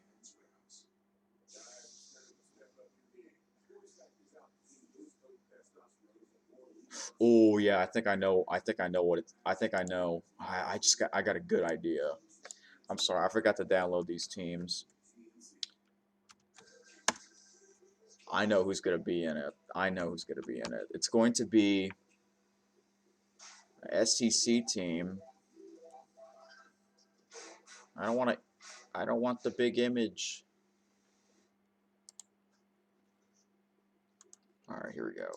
Oh yeah, I think I know. I think I know what it's. I think I know. I got a good idea. I'm sorry, I forgot to download these teams. I know who's gonna be in it. I know who's gonna be in it. It's going to be a SEC team. I don't want to. I don't want the big image. All right, here we go.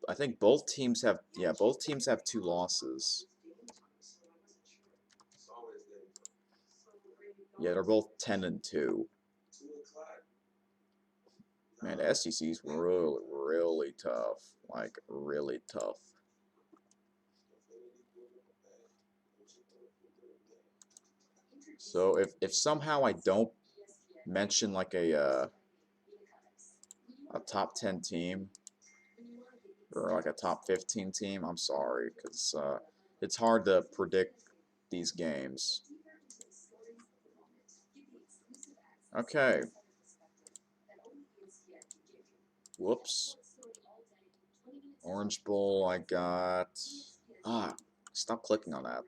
I think both teams have. Yeah, both teams have 2 losses. Yeah, they're both 10-2. Man, the SEC's really, really tough. Like, really tough. So if somehow I don't mention like a top 10 team or like a top 15 team, I'm sorry, because it's hard to predict these games. Okay. Whoops. Orange Bowl, I got. Ah, stop clicking on that.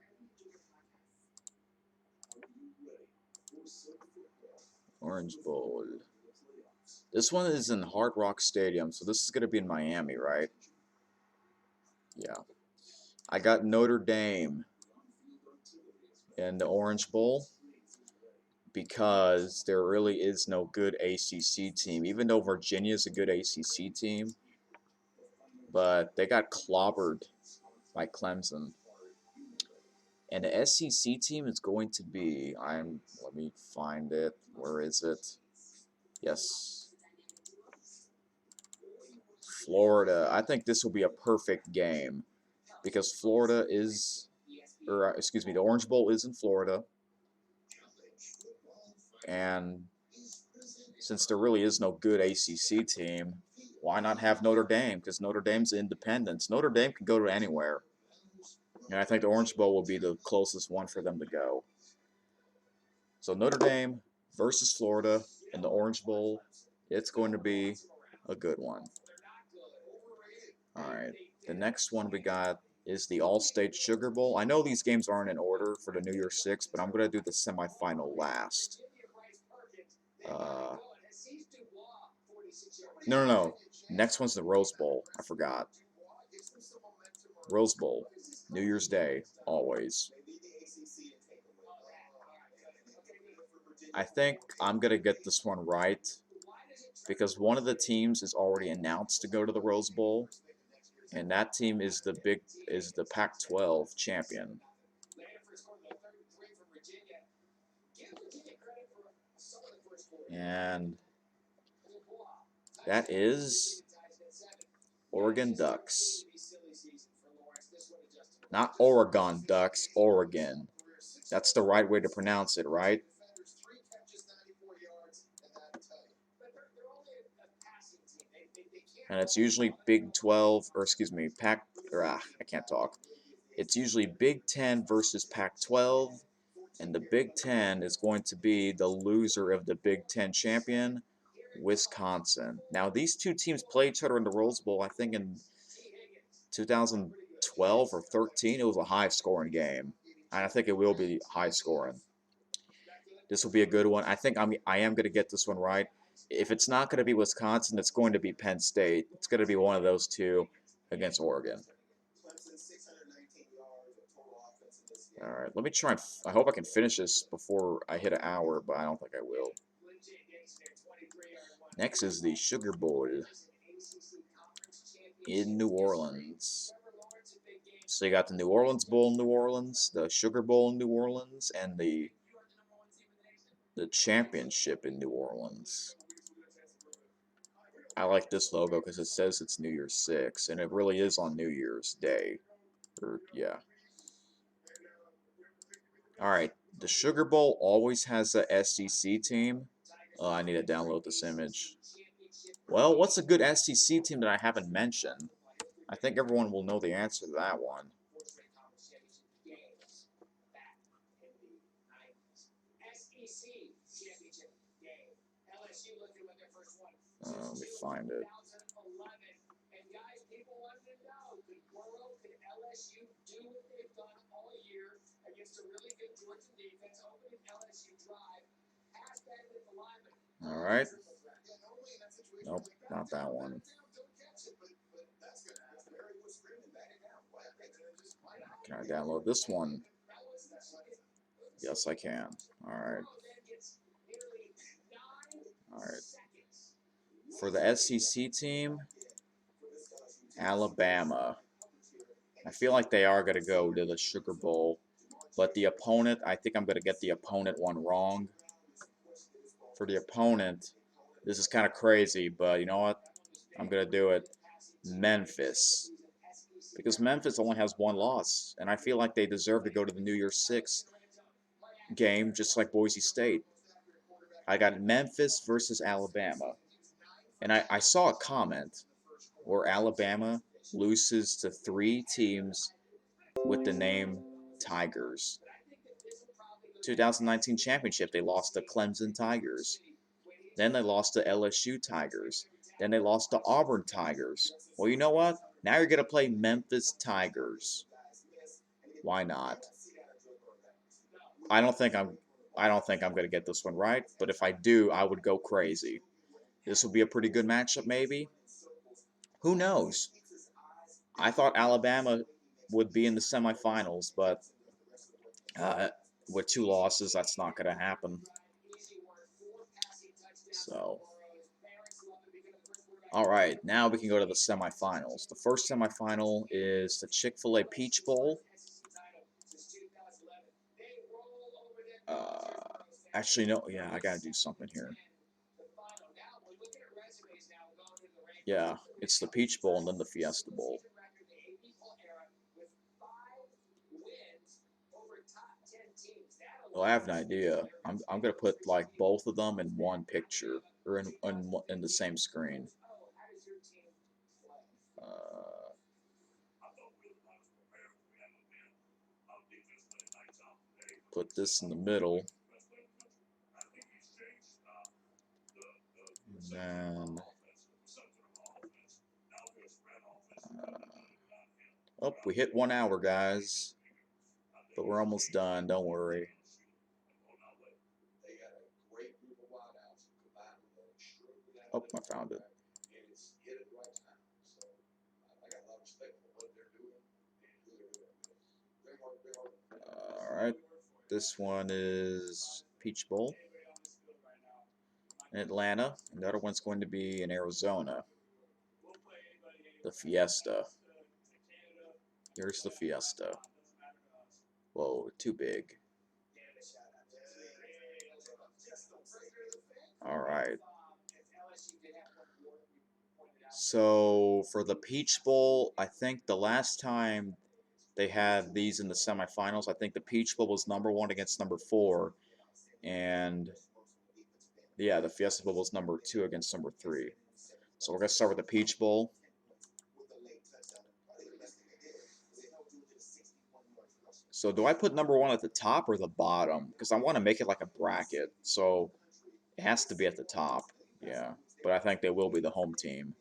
Orange Bowl. This one is in Hard Rock Stadium, so this is going to be in Miami, right? Yeah. I got Notre Dame in the Orange Bowl because there really is no good ACC team, even though Virginia is a good ACC team, but they got clobbered by Clemson. And the SEC team is going to be, let me find it. Where is it? Yes. Florida. I think this will be a perfect game because Florida is, or excuse me, the Orange Bowl is in Florida. And since there really is no good ACC team, why not have Notre Dame? Because Notre Dame's independence. Notre Dame can go to anywhere. And I think the Orange Bowl will be the closest one for them to go. So Notre Dame versus Florida in the Orange Bowl. It's going to be a good one. All right. The next one we got is the All-State Sugar Bowl. I know these games aren't in order for the New Year's Six, but I'm going to do the semifinal last. No. Next one's the Rose Bowl. I forgot. Rose Bowl. New Year's Day, always. I think I'm going to get this one right because one of the teams is already announced to go to the Rose Bowl, and that team is the Pac-12 champion. And that is Oregon Ducks. Not Oregon Ducks, Oregon. That's the right way to pronounce it, right? And it's usually Big 12, or excuse me, I can't talk. It's usually Big 10 versus Pac-12, and the Big 10 is going to be the loser of the Big 10 champion, Wisconsin. Now, these two teams play each other in the Rose Bowl, I think in 2012 or 13. It was a high-scoring game, and I think it will be high-scoring. This will be a good one. I think I am going to get this one right. If it's not going to be Wisconsin, it's going to be Penn State. It's going to be one of those two against Oregon. All right, let me try and I hope I can finish this before I hit an hour, but I don't think I will. Next is the Sugar Bowl in New Orleans. So you got the New Orleans Bowl in New Orleans, the Sugar Bowl in New Orleans, and the championship in New Orleans. I like this logo because it says it's New Year's 6, and it really is on New Year's Day. Yeah. All right, the Sugar Bowl always has a SEC team. I need to download this image. Well, what's a good SEC team that I haven't mentioned? I think everyone will know the answer to that one. Let me find it. All right. Nope, not that one. Can I download this one? Yes, I can. All right. All right. For the SEC team, Alabama. I feel like they are going to go to the Sugar Bowl, but the opponent, I think I'm going to get the opponent one wrong. For the opponent, this is kind of crazy, but you know what? I'm going to do it. Memphis. Because Memphis only has one loss, and I feel like they deserve to go to the New Year's 6 game, just like Boise State. I got Memphis versus Alabama. And I saw a comment where Alabama loses to 3 teams with the name Tigers. 2019 championship, they lost to Clemson Tigers. Then they lost to LSU Tigers. Then they lost to Auburn Tigers. Well, you know what? Now you're going to play Memphis Tigers. Why not? I don't think I'm going to get this one right, but if I do, I would go crazy. This will be a pretty good matchup, maybe. Who knows? I thought Alabama would be in the semifinals, but with 2 losses, that's not going to happen. So, all right, now we can go to the semifinals. The first semifinal is the Chick-fil-A Peach Bowl. Actually, no, yeah, I got to do something here. Yeah, it's the Peach Bowl and then the Fiesta Bowl. Well, I have an idea. I'm gonna put like both of them in one picture or in the same screen. Put this in the middle. And then Oh, we hit 1 hour, guys. But we're almost done, don't worry. Oh, I found it. Alright, this one is Peach Bowl in Atlanta, and the other one's going to be in Arizona, the Fiesta. Here's the Fiesta. Whoa, too big. Alright. So, for the Peach Bowl, I think the last time they had these in the semifinals, I think the Peach Bowl was #1 against #4, and yeah, the Fiesta Bowl was #2 against #3. So we're gonna start with the Peach Bowl. So do I put #1 at the top or the bottom? Because I want to make it like a bracket, so it has to be at the top. Yeah, but I think they will be the home team.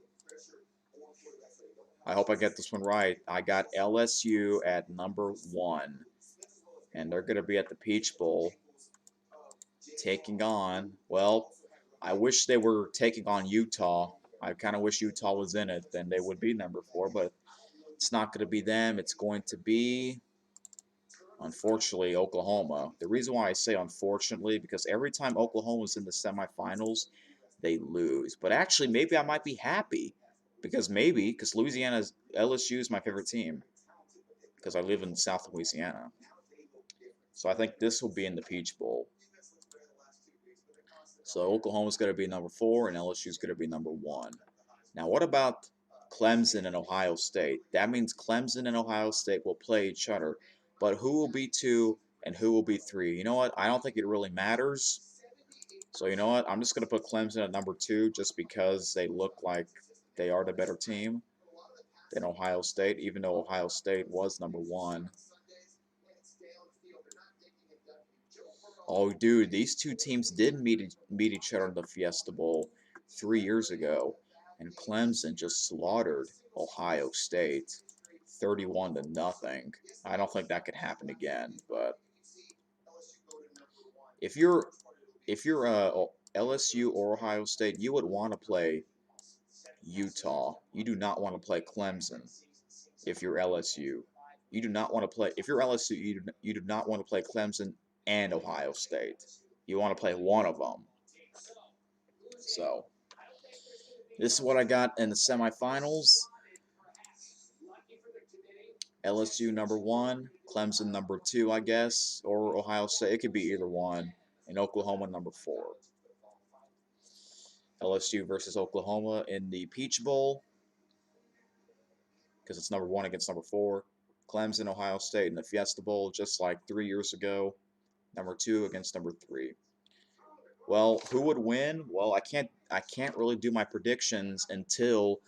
I hope I get this one right. I got LSU at #1, and they're gonna be at the Peach Bowl, taking on, well, I wish they were taking on Utah. I kind of wish Utah was in it, then they would be #4, but it's not going to be them. It's going to be, unfortunately, Oklahoma. The reason why I say unfortunately, because every time Oklahoma's in the semifinals, they lose. But actually, maybe I might be happy, because Louisiana's LSU is my favorite team, because I live in South Louisiana. So I think this will be in the Peach Bowl. So Oklahoma's going to be #4, and LSU's going to be #1. Now, what about Clemson and Ohio State? That means Clemson and Ohio State will play each other. But who will be 2 and who will be 3? You know what? I don't think it really matters. So you know what? I'm just going to put Clemson at #2 just because they look like they are the better team than Ohio State, even though Ohio State was #1. Oh, dude, these two teams did meet each other in the Fiesta Bowl 3 years ago, and Clemson just slaughtered Ohio State 31-0. I don't think that could happen again, but if you're LSU or Ohio State, you would want to play Utah. You do not want to play Clemson if you're LSU. You do not want to play if you're LSU. You do not want to play Clemson and Ohio State. You want to play one of them. So this is what I got in the semifinals. LSU #1, Clemson #2, I guess, or Ohio State. It could be either one. And Oklahoma #4. LSU versus Oklahoma in the Peach Bowl, because it's #1 against #4. Clemson, Ohio State in the Fiesta Bowl, just like 3 years ago. #2 against #3. Well, who would win? Well, I can't really do my predictions until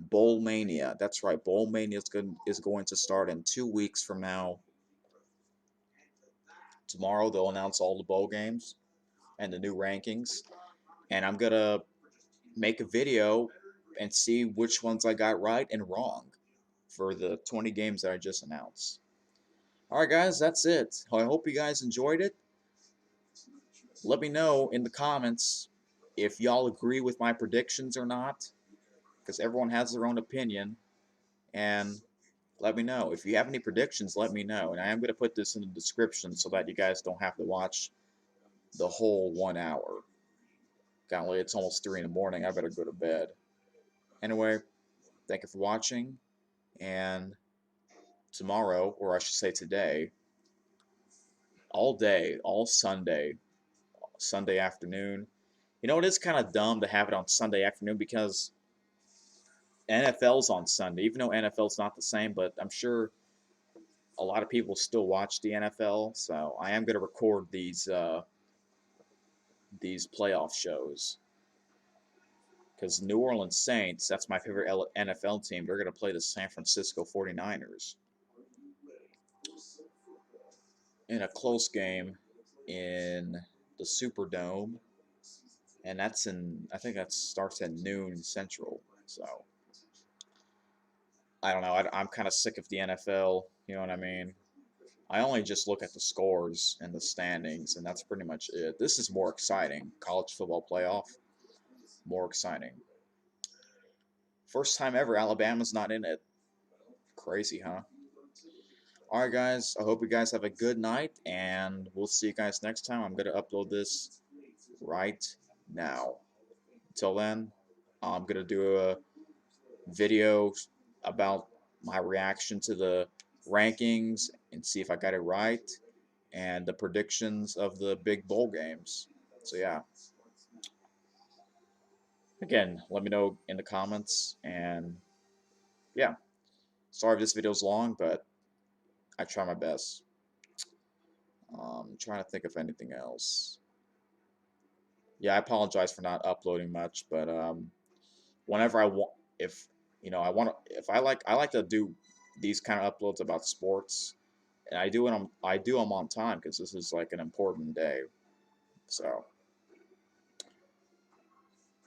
Bowl Mania. That's right, Bowl Mania is going to start in 2 weeks from now. Tomorrow they'll announce all the bowl games and the new rankings, and I'm gonna make a video and see which ones I got right and wrong for the 20 games that I just announced. Alright guys, that's it. I hope you guys enjoyed it. Let me know in the comments if y'all agree with my predictions or not, because everyone has their own opinion, and let me know. If you have any predictions, let me know, and I am going to put this in the description so that you guys don't have to watch the whole 1 hour. Golly, it's almost 3 in the morning. I better go to bed. Anyway, thank you for watching, and tomorrow, or I should say today, all day, all Sunday afternoon. You know, it is kind of dumb to have it on Sunday afternoon because NFL's on Sunday, even though NFL's not the same, but I'm sure a lot of people still watch the NFL, so I am going to record these playoff shows. Because New Orleans Saints, that's my favorite NFL team, they're going to play the San Francisco 49ers in a close game in the Superdome, and I think that starts at noon Central. So I don't know. I'm kind of sick of the NFL. You know what I mean? I only just look at the scores and the standings, and that's pretty much it. This is more exciting. College football playoff, more exciting. First time ever, Alabama's not in it. Crazy, huh? All right, guys. I hope you guys have a good night, and we'll see you guys next time. I'm gonna upload this right now. Until then, I'm gonna do a video about my reaction to the rankings and see if I got it right, and the predictions of the big bowl games. So yeah, again, let me know in the comments, and yeah, sorry if this video's long, but I try my best. Trying to think of anything else. Yeah, I apologize for not uploading much, but whenever I want, if I want to, if I like to do these kind of uploads about sports, and I do them on time because this is like an important day. So,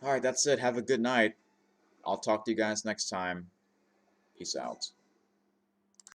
all right, that's it. Have a good night. I'll talk to you guys next time. Peace out.